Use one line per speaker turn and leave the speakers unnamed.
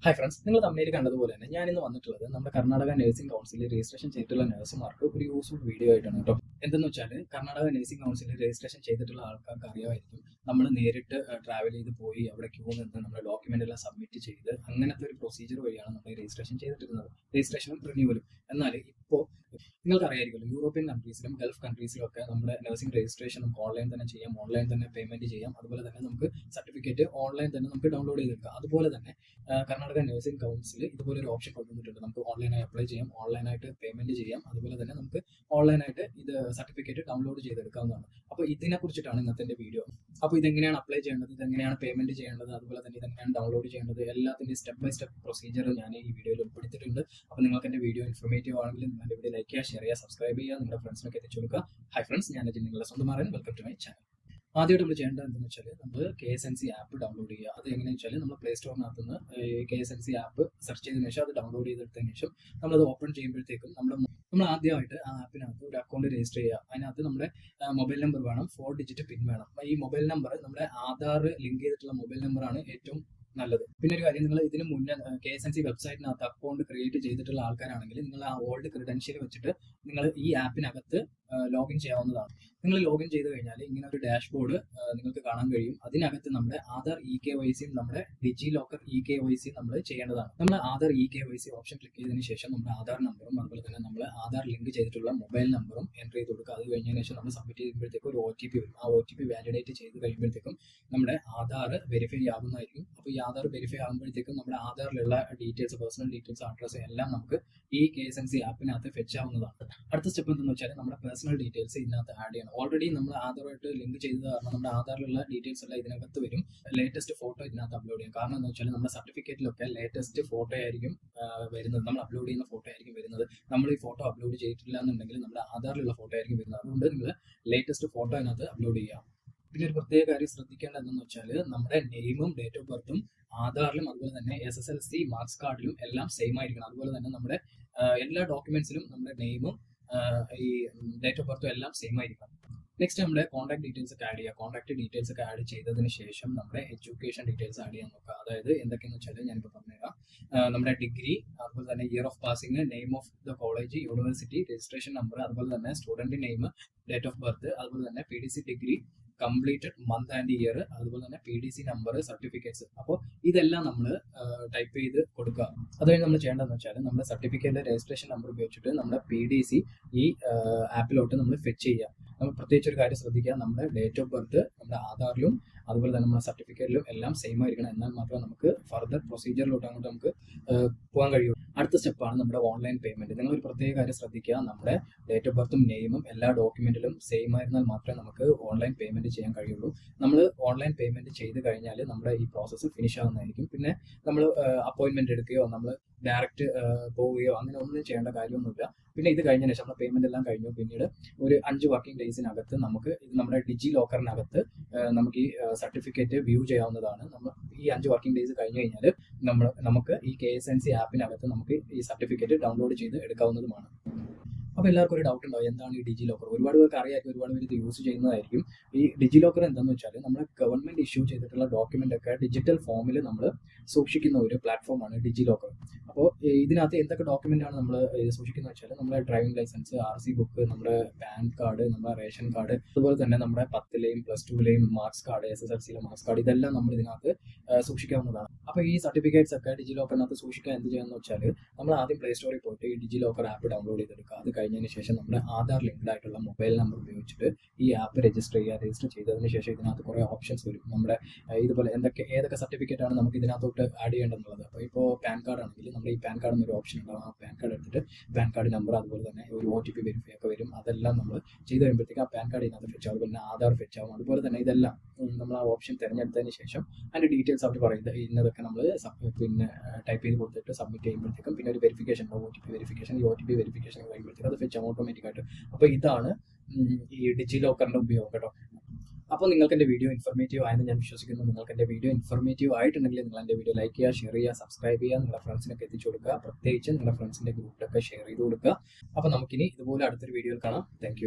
Hi friends, നിങ്ങൾ തമ്മിൽ കണ്ടതുപോലെ തന്നെ ഞാനിന്ന് വന്നിട്ടുള്ളത് നമ്മുടെ കർണാടക നഴ്സിംഗ് കൗൺസിലിൽ രജിസ്ട്രേഷൻ ചെയ്തിട്ടുള്ള നഴ്സുമാർക്ക് ഒരു യൂസ്ഫുൾ വീഡിയോ ആയിട്ടാണ് കേട്ടോ. എന്തെന്ന് വെച്ചാൽ കർണാടക നഴ്സിംഗ് കൗൺസിലിൽ രജിസ്ട്രേഷൻ ചെയ്തിട്ടുള്ള ആൾക്കാർക്ക് അറിയാമായിരിക്കും, നമ്മൾ നേരിട്ട് ട്രാവൽ ചെയ്ത് പോയി അവിടെ ക്യൂ നിന്ന് നമ്മുടെ ഡോക്യുമെന്റ് എല്ലാം സബ്മിറ്റ് ചെയ്ത് അങ്ങനത്തെ ഒരു പ്രൊസീജിയർ വഴിയാണ് നമ്മൾ രജിസ്ട്രേഷൻ ചെയ്തിട്ടുള്ളത്, രജിസ്ട്രേഷനും റിന്യൂവലും. എന്നാൽ ഇപ്പോൾ നിങ്ങൾക്ക് അറിയാമായിരിക്കുമല്ലോ, യൂറോപ്യൻ കൺട്രീസിലും ഗൾഫ് കൺട്രീസിലും ഒക്കെ നമ്മുടെ നഴ്സിംഗ് രജിസ്ട്രേഷനും ഓൺലൈൻ തന്നെ ചെയ്യാം, ഓൺലൈൻ തന്നെ പേയ്മെന്റ് ചെയ്യാം. അതുപോലെ തന്നെ നമുക്ക് സർട്ടിഫിക്കറ്റ് ഓൺലൈൻ തന്നെ നമുക്ക് ഡൗൺലോഡ് ചെയ്തെടുക്കാം. അതുപോലെ തന്നെ കർണാടക നഴ്സിംഗ് കൗൺസിൽ ഇതുപോലെ ഒരു ഓപ്ഷൻ കൊണ്ടുവന്നിട്ടുണ്ട്. നമുക്ക് ഓൺലൈനായി അപ്ലൈ ചെയ്യാം, ഓൺലൈനായിട്ട് പേയ്മെന്റ് ചെയ്യാം. അതുപോലെ തന്നെ നമുക്ക് ഓൺലൈനായിട്ട് ഇത് സർട്ടിഫിക്കറ്റ് ഡൗൺലോഡ് ചെയ്തെടുക്കാവുന്നതാണ്. അപ്പോൾ ഇതിനെ കുറിച്ചിട്ടാണ് ഇന്നത്തെ വീഡിയോ. അപ്പോൾ ഇതെങ്ങനെയാണ് അപ്ലൈ ചെയ്യേണ്ടത്, ഇതെങ്ങനെയാണ് പേയ്മെന്റ് ചെയ്യേണ്ടത്, അതുപോലെ തന്നെ ഇതെങ്ങനെയാണ് ഡൗൺലോഡ് ചെയ്യേണ്ടത്, എല്ലാത്തിൻ്റെ സ്റ്റെപ്പ് ബൈ സ്റ്റെപ്പ് പ്രൊസീജിയർ ഞാൻ ഈ വീഡിയോയിൽ ഉൾപ്പെടുത്തിയിട്ടുണ്ട്. അപ്പോൾ നിങ്ങൾക്ക് എൻ്റെ വീഡിയോ ഇൻഫോർമേറ്റീവ് ആണെങ്കിൽ നിങ്ങളുടെ വീഡിയോ ലൈക്ക് ചെയ്യുക, ഷെയർ ചെയ്യുക, സബ്സ്ക്രൈബ് ചെയ്യുക, നിങ്ങളുടെ ഫ്രണ്ട്സിനൊക്കെ എത്തിച്ചു കൊടുക്കുക. ഹൈ ഫ്രണ്ട്സ്, ഞാൻ നിങ്ങളുടെ സ്വന്തം മാറാൻ വെൽക്കം ടു മൈ ചാനൽ. ആദ്യമായിട്ട് നമ്മൾ ചെയ്യേണ്ടത് എന്താണെന്ന് വെച്ചാൽ നമ്മൾ KSNC ആപ്പ് ഡൗൺലോഡ് ചെയ്യുക. അത് എങ്ങനെയാണെന്ന് വെച്ചാൽ നമ്മൾ പ്ലേ സ്റ്റോറിനകത്ത് നിന്ന് KSNC ആപ്പ് സെർച്ച് ചെയ്തതിനു ശേഷം അത് ഡൗൺലോഡ് ചെയ്തെടുത്തതിന് ശേഷം നമ്മളത് ഓപ്പൺ ചെയ്യുമ്പോഴത്തേക്കും നമ്മൾ ആദ്യമായിട്ട് ആ ആപ്പിനകത്ത് ഒരു അക്കൗണ്ട് രജിസ്റ്റർ ചെയ്യുക. അതിനകത്ത് നമ്മുടെ മൊബൈൽ നമ്പർ വേണം, 4 ഡിജിറ്റ് പിൻ വേണം. ഈ മൊബൈൽ നമ്പർ നമ്മുടെ ആധാർ ലിങ്ക് ചെയ്തിട്ടുള്ള മൊബൈൽ നമ്പറാണ് ഏറ്റവും നല്ലത്. പിന്നെ ഒരു കാര്യം, നിങ്ങൾ ഇതിന് മുന്നേ KSNC വെബ്സൈറ്റിനകത്ത് അക്കൗണ്ട് ക്രിയേറ്റ് ചെയ്തിട്ടുള്ള ആൾക്കാരാണെങ്കിൽ നിങ്ങൾ ആ ഓൾഡ് ക്രെഡൻഷ്യൽ വെച്ചിട്ട് നിങ്ങൾ ഈ ആപ്പിനകത്ത് ലോഗിൻ ചെയ്യാവുന്നതാണ്. നിങ്ങൾ ലോഗിൻ ചെയ്ത് കഴിഞ്ഞാൽ ഇങ്ങനെ ഒരു ഡാഷ്ബോർഡ് നിങ്ങൾക്ക് കാണാൻ കഴിയും. അതിനകത്ത് നമ്മുടെ ആധാർ KYCയും നമ്മുടെ ഡിജി ലോക്കർ KYCയും നമ്മൾ ചെയ്യേണ്ടതാണ്. നമ്മൾ ആധാർ KYC ഓപ്ഷൻ ക്ലിക്ക് ചെയ്തതിന് ശേഷം നമ്മുടെ ആധാർ നമ്പറും അതുപോലെ തന്നെ നമ്മൾ ആധാർ ലിങ്ക് ചെയ്തിട്ടുള്ള മൊബൈൽ നമ്പറും എൻ്റർ ചെയ്ത് കൊടുക്കുക. അത് കഴിഞ്ഞതിന് ശേഷം നമ്മൾ സബ്മിറ്റ് ചെയ്യുമ്പോഴത്തേക്കും ഒരു OTP വരും. ആ OTP വാലിഡേറ്റ് ചെയ്ത് കഴിയുമ്പോഴത്തേക്കും നമ്മുടെ ആധാർ വെരിഫൈ ആകുന്നതായിരിക്കും. അപ്പോൾ ഈ ആധാർ വെരിഫൈ ആകുമ്പോഴത്തേക്കും നമ്മുടെ ആധാറിലുള്ള ഡീറ്റെയിൽസ്, പേഴ്സണൽ ഡീറ്റെയിൽസ്, അഡ്രസ്സ് എല്ലാം നമുക്ക് ഈ KSNC ആപ്പിനകത്ത് ഫെച്ച് ആവുന്നതാണ്. അടുത്ത സ്റ്റെപ്പ് എന്താണെന്ന് വെച്ചാൽ നമ്മുടെ പേഴ്സണൽ ഡീറ്റെയിൽസ് ഇതിനകത്ത് ആഡ് ചെയ്യണം. ഓൾറെഡി നമ്മൾ ആധാറുമായിട്ട് ലിങ്ക് ചെയ്തത് കാരണം നമ്മുടെ ആധാറിലുള്ള ഡീറ്റെയിൽസ് എല്ലാം ഇതിനകത്ത് വരും. ലേറ്റസ്റ്റ് ഫോട്ടോ ഇതിനകത്ത് അപ്ലോഡ് ചെയ്യും. കാരണം എന്താ വെച്ചാൽ നമ്മുടെ സർട്ടിഫിക്കറ്റിലൊക്കെ ലേറ്റസ്റ്റ് ഫോട്ടോ ആയിരിക്കും വരുന്നത്, നമ്മൾ അപ്ലോഡ് ചെയ്യുന്ന ഫോട്ടോ ആയിരിക്കും വരുന്നത്. നമ്മൾ ഈ ഫോട്ടോ അപ്ലോഡ് ചെയ്തിട്ടില്ല എന്നുണ്ടെങ്കിൽ നമ്മുടെ ആധാറിലുള്ള ഫോട്ടോ ആയിരിക്കും വരുന്നത്. അതുകൊണ്ട് നിങ്ങൾ ലേറ്റസ്റ്റ് ഫോട്ടോ അതിനകത്ത് അപ്ലോഡ് ചെയ്യാം. പിന്നെ ഒരു പ്രത്യേക കാര്യം ശ്രദ്ധിക്കേണ്ടത് എന്താണെന്ന് വെച്ചാൽ നമ്മുടെ നെയിമും ഡേറ്റ് ഓഫ് ബർത്തും ആധാറിലും അതുപോലെ തന്നെ SSLC മാർക്സ് കാർഡിലും എല്ലാം സെയിം ആയിരിക്കണം. അതുപോലെ തന്നെ നമ്മുടെ എല്ലാ ഡോക്യുമെന്റ്സിലും നമ്മുടെ നെയിമും ഈ ഡേറ്റ് ഓഫ് ബർത്തും എല്ലാം സെയിം ആയിരിക്കണം. നെക്സ്റ്റ് നമ്മുടെ കോൺടാക്ട് ഡീറ്റെയിൽസ് ഒക്കെ ആഡ് ചെയ്യുക. കോൺടാക്ട് ഡീറ്റെയിൽസ് ഒക്കെ ആഡ് ചെയ്തതിന് ശേഷം നമ്മുടെ എഡ്യൂക്കേഷൻ ഡീറ്റെയിൽസ് ആഡ് ചെയ്യാൻ നോക്കുക. അതായത് എന്തൊക്കെയെന്ന് വെച്ചാൽ ഞാനിപ്പോൾ പറഞ്ഞുതരാം. നമ്മുടെ ഡിഗ്രി, അതുപോലെ തന്നെ year of passing, name of the college, university, registration number, അതുപോലെ തന്നെ student name, date of birth, അതുപോലെ തന്നെ PDC degree, completed month and year, അതുപോലെ തന്നെ PDC നമ്പർ, സർട്ടിഫിക്കറ്റ്സ്. അപ്പോൾ ഇതെല്ലാം നമ്മൾ ടൈപ്പ് ചെയ്ത് കൊടുക്കുക. അത് കഴിഞ്ഞ് നമ്മൾ ചെയ്യേണ്ടതെന്ന് വെച്ചാൽ നമ്മുടെ സർട്ടിഫിക്കറ്റിന്റെ രജിസ്ട്രേഷൻ നമ്പർ ഉപയോഗിച്ചിട്ട് നമ്മുടെ PDC ഈ ആപ്പിലോട്ട് നമ്മൾ ഫെച്ച് ചെയ്യുക. നമ്മൾ പ്രത്യേകിച്ച് ഒരു കാര്യം ശ്രദ്ധിക്കുക, നമ്മുടെ ഡേറ്റ് ഓഫ് ബർത്ത് നമ്മുടെ ആധാറിലും അതുപോലെ തന്നെ നമ്മുടെ സർട്ടിഫിക്കറ്റിലും എല്ലാം സെയിം ആയിരിക്കണം. എന്നാൽ മാത്രമേ നമുക്ക് ഫർദർ പ്രൊസീജിയറിലോട്ട് അങ്ങോട്ട് നമുക്ക് പോകാൻ കഴിയൂ. അടുത്ത സ്റ്റെപ്പാണ് നമ്മുടെ ഓൺലൈൻ പേയ്മെന്റ്. നിങ്ങൾ ഒരു പ്രത്യേക കാര്യം ശ്രദ്ധിക്കുക, നമ്മുടെ ഡേറ്റ് ഓഫ് ബർത്തും നെയിമും എല്ലാ ഡോക്യുമെന്റിലും സെയിം ആയിരുന്നാൽ മാത്രമേ നമുക്ക് ഓൺലൈൻ പേയ്മെന്റ് ചെയ്യാൻ കഴിയുള്ളൂ. നമ്മൾ ഓൺലൈൻ പേയ്മെന്റ് ചെയ്ത് കഴിഞ്ഞാൽ നമ്മുടെ ഈ പ്രോസസ്സ് ഫിനിഷ് ആവുന്നതായിരിക്കും. പിന്നെ നമ്മൾ അപ്പോയിന്റ്മെന്റ് എടുക്കുകയോ നമ്മൾ ഡയറക്റ്റ് പോവുകയോ അങ്ങനെ ഒന്നും ചെയ്യേണ്ട കാര്യമൊന്നുമില്ല. പിന്നെ ഇത് കഴിഞ്ഞ ശേഷം നമ്മുടെ പേയ്മെന്റ് എല്ലാം കഴിഞ്ഞു, പിന്നീട് ഒരു 5 വർക്കിംഗ് ഡേയ്സിനകത്ത് നമുക്ക് ഇത് നമ്മുടെ ഡിജി ലോക്കറിനകത്ത് നമുക്ക് ഈ സർട്ടിഫിക്കറ്റ് വ്യൂ ചെയ്യാവുന്നതാണ്. നമ്മൾ ഈ 5 വർക്കിംഗ് ഡേയ്സ് കഴിഞ്ഞ് കഴിഞ്ഞാൽ നമുക്ക് ഈ KSNC ആപ്പിനകത്ത് നമുക്ക് ഈ സർട്ടിഫിക്കറ്റ് ഡൗൺലോഡ് ചെയ്ത് എടുക്കാവുന്നതുമാണ്. അപ്പോൾ എല്ലാവർക്കും ഒരു ഡൗട്ട് ഉണ്ടാവും, എന്താണ് ഈ ഡിജി ലോക്കർ? ഒരുപാട് പേർക്ക് അറിയാമായിരിക്കും, ഒരുപാട് പേര് ഇത് യൂസ് ചെയ്യുന്നതായിരിക്കും. ഈ ഡിജി ലോക്കർ എന്താണെന്ന് വെച്ചാൽ നമ്മുടെ ഗവൺമെന്റ് ഇഷ്യൂ ചെയ്തിട്ടുള്ള ഡോക്യുമെന്റ് ഒക്കെ ഡിജിറ്റൽ ഫോമിൽ നമ്മൾ സൂക്ഷിക്കുന്ന ഒരു പ്ലാറ്റ്ഫോമാണ് ഡിജി ലോക്കർ. അപ്പോൾ ഇതിനകത്ത് എന്തൊക്കെ ഡോക്യുമെന്റ് ആണ് നമ്മൾ സൂക്ഷിക്കുന്നത് വെച്ചാൽ നമ്മുടെ ഡ്രൈവിംഗ് ലൈസൻസ്, RC ബുക്ക്, നമ്മുടെ പാൻ കാർഡ്, നമ്മുടെ റേഷൻ കാർഡ്, അതുപോലെ തന്നെ നമ്മുടെ 10ലെയും +2ലെയും മാർക്സ് കാർഡ്, SSLCയിലെ മാർക്സ് കാർഡ്, ഇതെല്ലാം നമ്മൾ ഇതിനകത്ത് സൂക്ഷിക്കാവുന്നതാണ്. അപ്പോൾ ഈ സർട്ടിഫിക്കറ്റ്സ് ഒക്കെ ഡിജി ലോക്കറിനകത്ത് സൂക്ഷിക്കാൻ എന്ത് ചെയ്യാന്ന് വെച്ചാൽ നമ്മൾ ആദ്യം പ്ലേ സ്റ്റോറിൽ പോയിട്ട് ഈ ഡിജി ലോക്കർ ആപ്പ് ഡൗൺലോഡ് ചെയ്തെടുക്കുക. അത് കഴിഞ്ഞതിന് ശേഷം നമ്മുടെ ആധാർ ലിങ്ക്ഡ് ആയിട്ടുള്ള മൊബൈൽ നമ്പർ ഉപയോഗിച്ചിട്ട് ഈ ആപ്പ് രജിസ്റ്റർ ചെയ്യുക. രജിസ്റ്റർ ചെയ്തതിന് ശേഷം ഇതിനകത്ത് കുറേ ഓപ്ഷൻസ് വരും. നമ്മുടെ ഇതുപോലെ ഏതൊക്കെ സർട്ടിഫിക്കറ്റ് ആണ് നമുക്ക് ഇതിനകത്തോട്ട് ആഡ് ചെയ്യേണ്ടതുള്ളത്. അപ്പോൾ ഇപ്പോൾ പാൻ കാർഡ് ആണെങ്കിൽ നമ്മുടെ ഈ പാൻ കാർഡ് എന്നൊരു ഓപ്ഷൻ ഉണ്ടാവും. ആ പാൻ കാർഡ് എടുത്തിട്ട് പാൻ കാർഡ് നമ്പർ അതുപോലെ തന്നെ ഒരു OTP വെരിഫൈ ഒക്കെ വരും. അതെല്ലാം നമ്മൾ ചെയ്ത് കഴിയുമ്പോഴത്തേക്ക് ആ പാൻ കാർഡ് ഇതിനകത്ത് ഫെച്ച് ആവും. അതുപോലെ തന്നെ ആധാർ ഫെച്ച് ആവും. അതുപോലെ തന്നെ ഇതെല്ലാം നമ്മൾ ആ ഓപ്ഷൻ തിരഞ്ഞെടുത്തതിന് ശേഷം അതിൻ്റെ ഡീറ്റെയിൽസ് അവർ പറയുന്നത് ഇന്നതൊക്കെ നമ്മൾ പിന്നെ ടൈപ്പ് ചെയ്ത് കൊടുത്തിട്ട് സബ്മിറ്റ് ചെയ്യുമ്പോഴത്തേക്കും പിന്നെ ഒരു വെരിഫിക്കേഷൻ ഉണ്ടാവും, OTP വെരിഫിക്കേഷൻ. ഈ OTP വെരിഫിക്കേഷൻ കഴിയുമ്പോഴത്തേക്ക് അത് ഫെച്ച് ഓട്ടോമാറ്റിക്കായിട്ട്. അപ്പോൾ ഇതാണ് ഈ ഡിജി ലോക്കറിന്റെ ഉപയോഗം കേട്ടോ. അപ്പോൾ നിങ്ങൾക്ക് എൻ്റെ വീഡിയോ ഇൻഫോർമേറ്റീവ് ആയെന്ന് ഞാൻ വിശ്വസിക്കുന്നു. നിങ്ങൾക്ക് എൻ്റെ വീഡിയോ ഇൻഫോർമേറ്റീവ് ആയിട്ടുണ്ടെങ്കിൽ നിങ്ങൾ എൻ്റെ വീഡിയോ ലൈക്ക് ചെയ്യുക, ഷെയർ ചെയ്യുക, സബ്സ്ക്രൈബ് ചെയ്യുക, നിങ്ങളുടെ ഫ്രണ്ട്സിനൊക്കെ എത്തിച്ചു കൊടുക്കുക. പ്രത്യേകിച്ച് നിങ്ങളുടെ ഫ്രണ്ട്സിൻ്റെ ഗ്രൂപ്പിലൊക്കെ ഷെയർ ചെയ്ത് കൊടുക്കുക. അപ്പോൾ നമുക്കിനി ഇതുപോലെ അടുത്തൊരു വീഡിയോയിൽ കാണാം. താങ്ക്